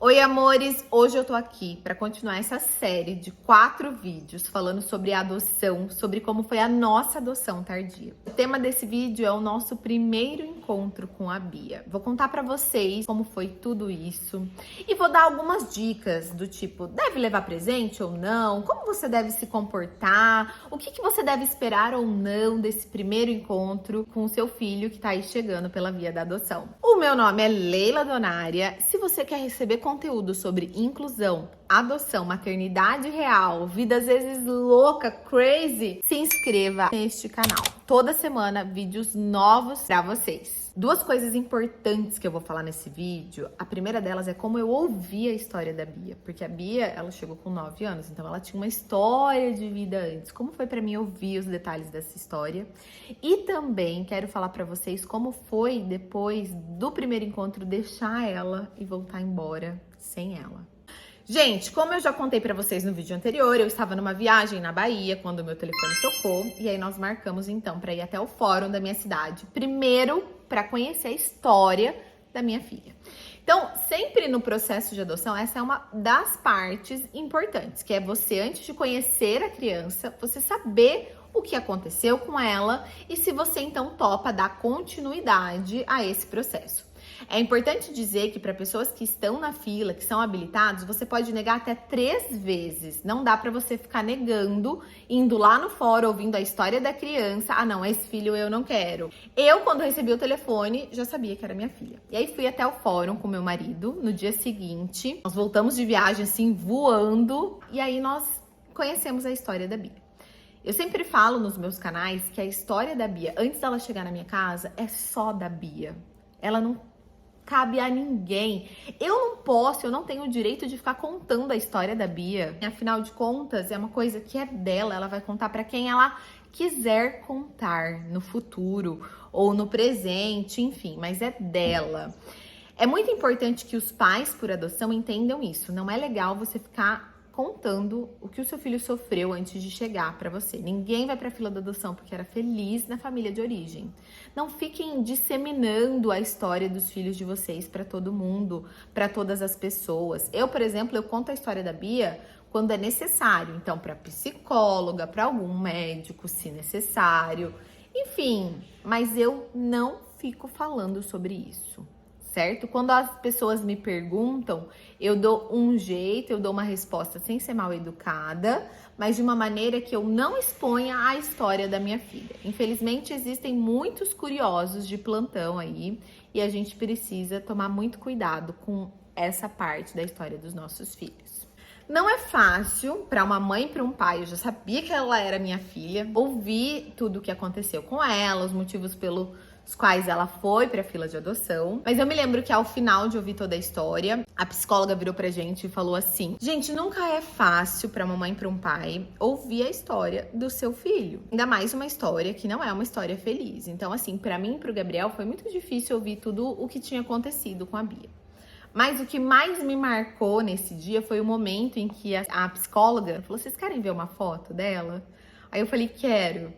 Oi, amores! Hoje eu tô aqui para continuar essa série de 4 vídeos falando sobre a adoção, sobre como foi a nossa adoção tardia. O tema desse vídeo é o nosso primeiro encontro com a Bia. Vou contar para vocês como foi tudo isso e vou dar algumas dicas do tipo, deve levar presente ou não, como você deve se comportar, o que você deve esperar ou não desse primeiro encontro com o seu filho que tá aí chegando pela via da adoção. O meu nome é Leila Donária. Se você quer receber conteúdo sobre inclusão, adoção, maternidade real, vida às vezes louca, crazy, se inscreva neste canal. Toda semana, vídeos novos pra vocês. 2 coisas importantes que eu vou falar nesse vídeo. A primeira delas é como eu ouvi a história da Bia. Porque a Bia, ela chegou com 9 anos, então ela tinha uma história de vida antes. Como foi pra mim ouvir os detalhes dessa história. E também quero falar pra vocês como foi depois do primeiro encontro deixar ela e voltar embora sem ela. Gente, como eu já contei pra vocês no vídeo anterior, eu estava numa viagem na Bahia quando o meu telefone tocou e aí nós marcamos então pra ir até o fórum da minha cidade, primeiro pra conhecer a história da minha filha. Então, sempre no processo de adoção, essa é uma das partes importantes, que é você, antes de conhecer a criança, você saber o que aconteceu com ela e se você então topa dar continuidade a esse processo. É importante dizer que para pessoas que estão na fila, que são habilitados, você pode negar até 3 vezes. Não dá para você ficar negando, indo lá no fórum, ouvindo a história da criança. Ah, não, esse filho eu não quero. Eu, quando recebi o telefone, já sabia que era minha filha. E aí fui até o fórum com meu marido no dia seguinte. Nós voltamos de viagem assim, voando. E aí nós conhecemos a história da Bia. Eu sempre falo nos meus canais que a história da Bia, antes dela chegar na minha casa, é só da Bia. Ela não cabe a ninguém. Eu não tenho o direito de ficar contando a história da Bia. Afinal de contas, é uma coisa que é dela, ela vai contar para quem ela quiser contar no futuro ou no presente, enfim, mas é dela. É muito importante que os pais por adoção entendam isso. Não é legal você ficar contando o que o seu filho sofreu antes de chegar para você. Ninguém vai para a fila da adoção porque era feliz na família de origem. Não fiquem disseminando a história dos filhos de vocês para todo mundo, para todas as pessoas. Eu, por exemplo, eu conto a história da Bia quando é necessário. Então, para psicóloga, para algum médico, se necessário. Enfim, mas eu não fico falando sobre isso. Certo? Quando as pessoas me perguntam, eu dou um jeito, eu dou uma resposta sem ser mal educada, mas de uma maneira que eu não exponha a história da minha filha. Infelizmente, existem muitos curiosos de plantão aí e a gente precisa tomar muito cuidado com essa parte da história dos nossos filhos. Não é fácil para uma mãe e para um pai, eu já sabia que ela era minha filha, ouvir tudo o que aconteceu com ela, os motivos pelos quais ela foi pra fila de adoção. Mas eu me lembro que ao final de ouvir toda a história, a psicóloga virou pra gente e falou assim: gente, nunca é fácil pra uma mãe e pra um pai ouvir a história do seu filho. Ainda mais uma história que não é uma história feliz. Então, assim, pra mim e pro Gabriel foi muito difícil ouvir tudo o que tinha acontecido com a Bia. Mas o que mais me marcou nesse dia foi o momento em que a psicóloga falou: vocês querem ver uma foto dela? Aí eu falei: quero.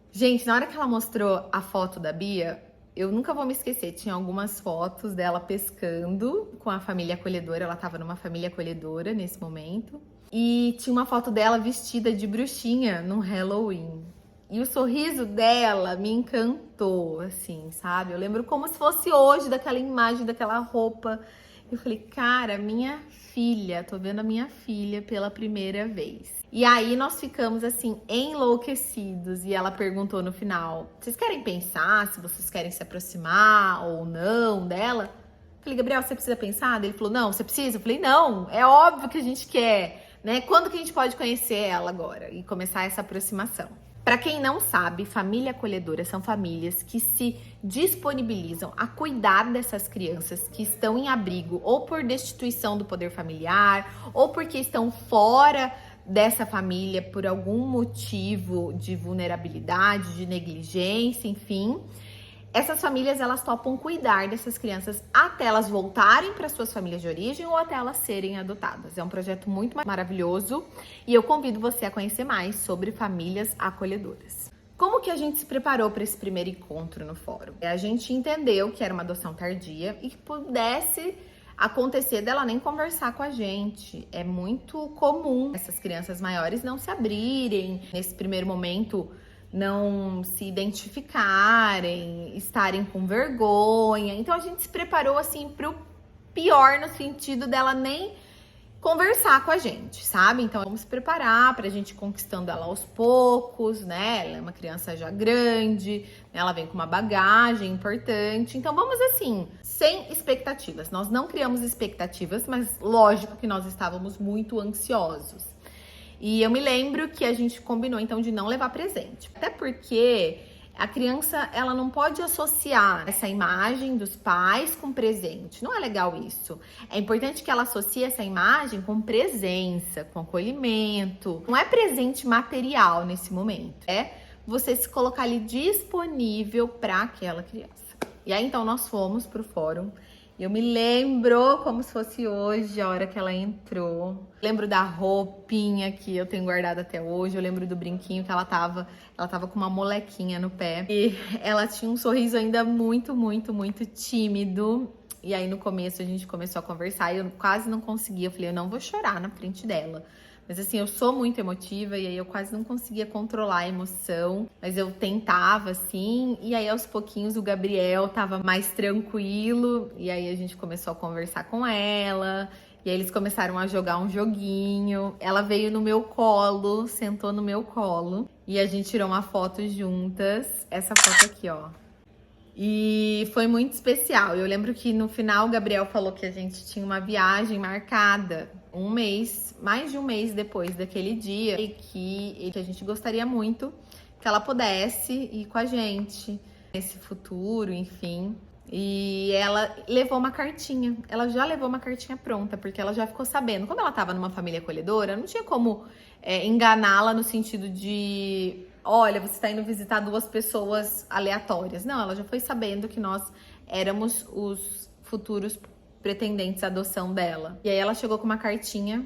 Gente, na hora que ela mostrou a foto da Bia, eu nunca vou me esquecer. Tinha algumas fotos dela pescando com a família acolhedora. Ela tava numa família acolhedora nesse momento. E tinha uma foto dela vestida de bruxinha no Halloween. E o sorriso dela me encantou, assim, sabe? Eu lembro como se fosse hoje daquela imagem, daquela roupa. Eu falei, cara, minha filha, tô vendo a minha filha pela primeira vez. E aí nós ficamos assim, enlouquecidos. E ela perguntou no final: vocês querem pensar se vocês querem se aproximar ou não dela? Eu falei, Gabriel, você precisa pensar? Ele falou, não, você precisa? Eu falei, não, é óbvio que a gente quer, né? Quando que a gente pode conhecer ela agora e começar essa aproximação? Para quem não sabe, família acolhedora são famílias que se disponibilizam a cuidar dessas crianças que estão em abrigo ou por destituição do poder familiar ou porque estão fora dessa família por algum motivo de vulnerabilidade, de negligência, enfim. Essas famílias, elas topam cuidar dessas crianças até elas voltarem para suas famílias de origem ou até elas serem adotadas. É um projeto muito maravilhoso e eu convido você a conhecer mais sobre famílias acolhedoras. Como que a gente se preparou para esse primeiro encontro no fórum? A gente entendeu que era uma adoção tardia e que pudesse acontecer dela nem conversar com a gente. É muito comum essas crianças maiores não se abrirem, nesse primeiro momento não se identificarem, estarem com vergonha. Então a gente se preparou assim pro pior, no sentido dela nem conversar com a gente, sabe? Então vamos se preparar pra gente ir conquistando ela aos poucos, né? Ela é uma criança já grande, né? Ela vem com uma bagagem importante. Então vamos assim, sem expectativas. Nós não criamos expectativas, mas lógico que nós estávamos muito ansiosos. E eu me lembro que a gente combinou então de não levar presente. Até porque a criança, ela não pode associar essa imagem dos pais com presente. Não é legal isso. É importante que ela associe essa imagem com presença, com acolhimento. Não é presente material nesse momento. É você se colocar ali disponível para aquela criança. E aí, então, nós fomos pro fórum. Eu me lembro como se fosse hoje, a hora que ela entrou. Lembro da roupinha que eu tenho guardada até hoje. Eu lembro do brinquinho que ela tava com uma molequinha no pé. E ela tinha um sorriso ainda muito, muito, muito tímido. E aí no começo a gente começou a conversar e eu quase não conseguia. Eu falei, eu não vou chorar na frente dela. Mas assim, eu sou muito emotiva e aí eu quase não conseguia controlar a emoção. Mas eu tentava, assim. E aí aos pouquinhos o Gabriel tava mais tranquilo. E aí a gente começou a conversar com ela. E aí eles começaram a jogar um joguinho. Ela veio no meu colo, sentou no meu colo. E a gente tirou uma foto juntas. Essa foto aqui, ó. E foi muito especial. Eu lembro que no final o Gabriel falou que a gente tinha uma viagem marcada um mês, mais de um mês depois daquele dia, e que a gente gostaria muito que ela pudesse ir com a gente nesse futuro, enfim. E ela levou uma cartinha. Ela já levou uma cartinha pronta, porque ela já ficou sabendo. Como ela estava numa família acolhedora, não tinha como enganá-la no sentido de... Olha, você está indo visitar duas pessoas aleatórias. Não, ela já foi sabendo que nós éramos os futuros pretendentes à adoção dela. E aí ela chegou com uma cartinha,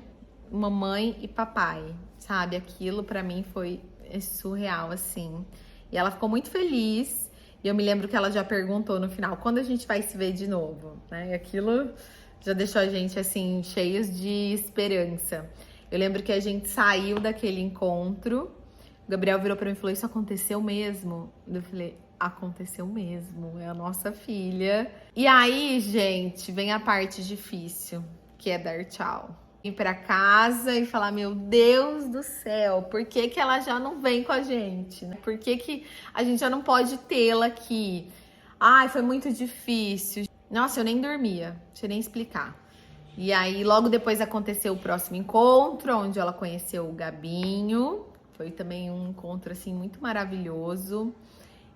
mamãe e papai, sabe? Aquilo pra mim foi surreal, assim. E ela ficou muito feliz. E eu me lembro que ela já perguntou no final, quando a gente vai se ver de novo? Né? E aquilo já deixou a gente, assim, cheios de esperança. Eu lembro que a gente saiu daquele encontro. O Gabriel virou pra mim e falou, isso aconteceu mesmo? Eu falei, aconteceu mesmo, é a nossa filha. E aí, gente, vem a parte difícil, que é dar tchau. Ir pra casa e falar, meu Deus do céu, por que que ela já não vem com a gente? Por que que a gente já não pode tê-la aqui? Ai, foi muito difícil. Nossa, eu nem dormia, deixa eu nem explicar. E aí, logo depois aconteceu o próximo encontro, onde ela conheceu o Gabinho. Foi também um encontro, assim, muito maravilhoso.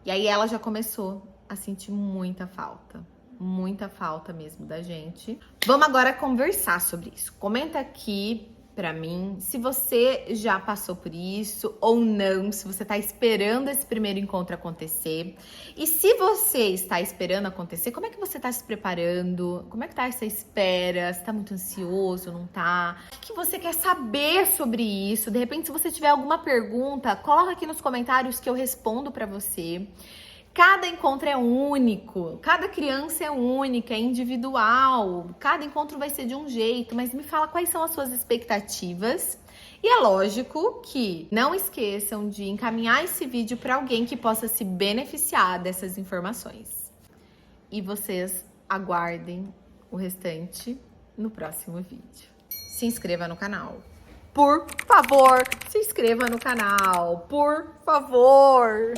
E aí ela já começou a sentir muita falta mesmo da gente. Vamos agora conversar sobre isso. Comenta aqui pra mim se você já passou por isso ou não, se você tá esperando esse primeiro encontro acontecer. E se você está esperando acontecer, como é que você tá se preparando? Como é que tá essa espera? Você tá muito ansioso, não tá? O que você quer saber sobre isso? De repente, se você tiver alguma pergunta, coloca aqui nos comentários que eu respondo pra você. Cada encontro é único, cada criança é única, é individual, cada encontro vai ser de um jeito, mas me fala quais são as suas expectativas. E é lógico que não esqueçam de encaminhar esse vídeo para alguém que possa se beneficiar dessas informações. E vocês aguardem o restante no próximo vídeo. Se inscreva no canal. Por favor, se inscreva no canal, por favor!